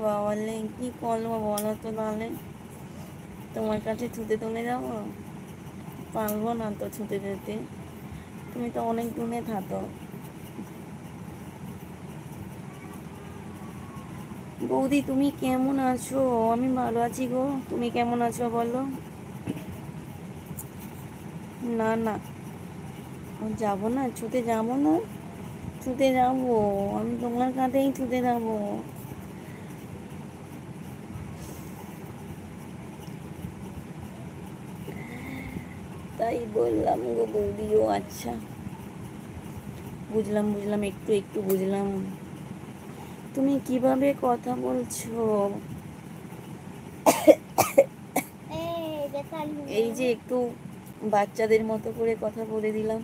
বাবালে, কি করবো বলো তো তাহলে? তোমার কাছে ছুতে তুলে যাবো? পারবো না তো ছুতে যেতে, তুমি তো অনেক দূরে থাকো। বৌদি তুমি কেমন আছো? আমি ভালো আছি গো, তুমি কেমন আছো বলো? না না, যাবো না, ছুতে যাবো না, ছুতে যাবো, আমি তোমার কাছেই ছুতে যাবো। তাই বললাম গো বৌদি। ও আচ্ছা, বুঝলাম বুঝলাম, একটু একটু বুঝলাম। তুমি কিভাবে কথা বলছো? এই যে একটু বাচ্চাদের মতো করে কথা বলে দিলাম,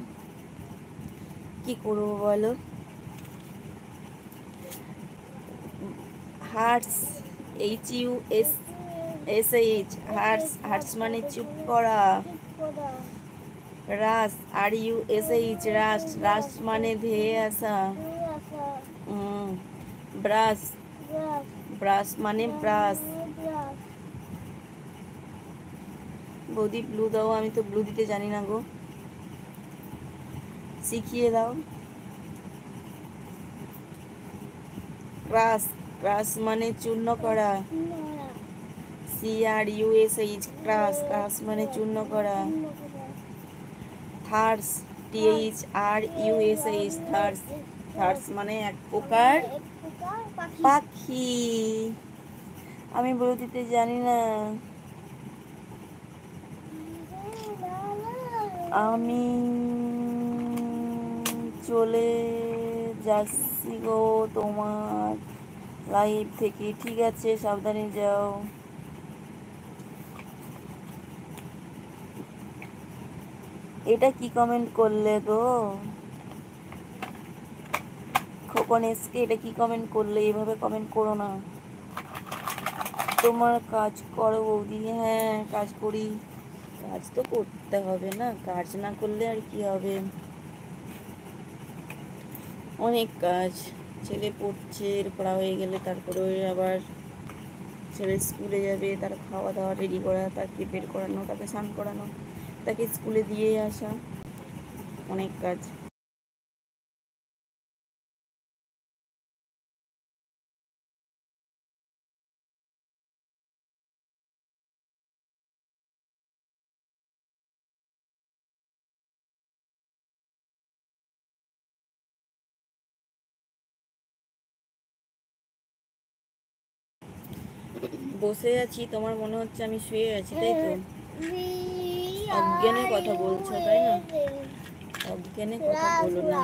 কি করবো বলো? হার্টস, HUSSH, হার্টস, হার্টস মানে চুপ করা। রাস, RUSH, রাস, রাস মানে ধেয়ে আসা। ব্রাশ, ব্রাশ মানে ব্রাশ। বৌদি ব্লু দাও, আমি তো ব্লু দিতে জানি না গো, শিখিয়ে দাও। ক্রাশ, ক্রাশ মানে চূর্ণ করা। CRUSH, ক্রাশ, ক্রাশ মানে চূর্ণ করা। থার্স, THRUSH, থার্স, থার্স মানে এক প্রকার পাখি। আমি ব্লু দিতে জানি না। আমি চলে যাচ্ছি গো তোমার লাইফ থেকে, ঠিক আছে, সাবধানে যাও। এটা কি কমেন্ট করলে গো খোকন এসকে? এটা কি কমেন্ট করলে? এভাবে কমেন্ট করো না। তোমার কাজ করো বৌদি। হ্যাঁ কাজ করি, কাজ তো করতে হবে না, কাজ না করলে আর কি হবে, অনেক কাজ। ছেলে পড়ছে, পড়া হয়ে গেলে তারপরে আবার ছেলে স্কুলে যাবে, তার খাওয়া দাওয়া রেডি করা, তাকে বের করানো, তাকে স্নান করানো, তাকে স্কুলে দিয়ে আসা, অনেক কাজ। বসে আছি, তোমার মনে হচ্ছে আমি শুয়ে আছি, তাই তো? অজ্ঞানের কথা বলছো তাই না? অজ্ঞানে কথা বলো না।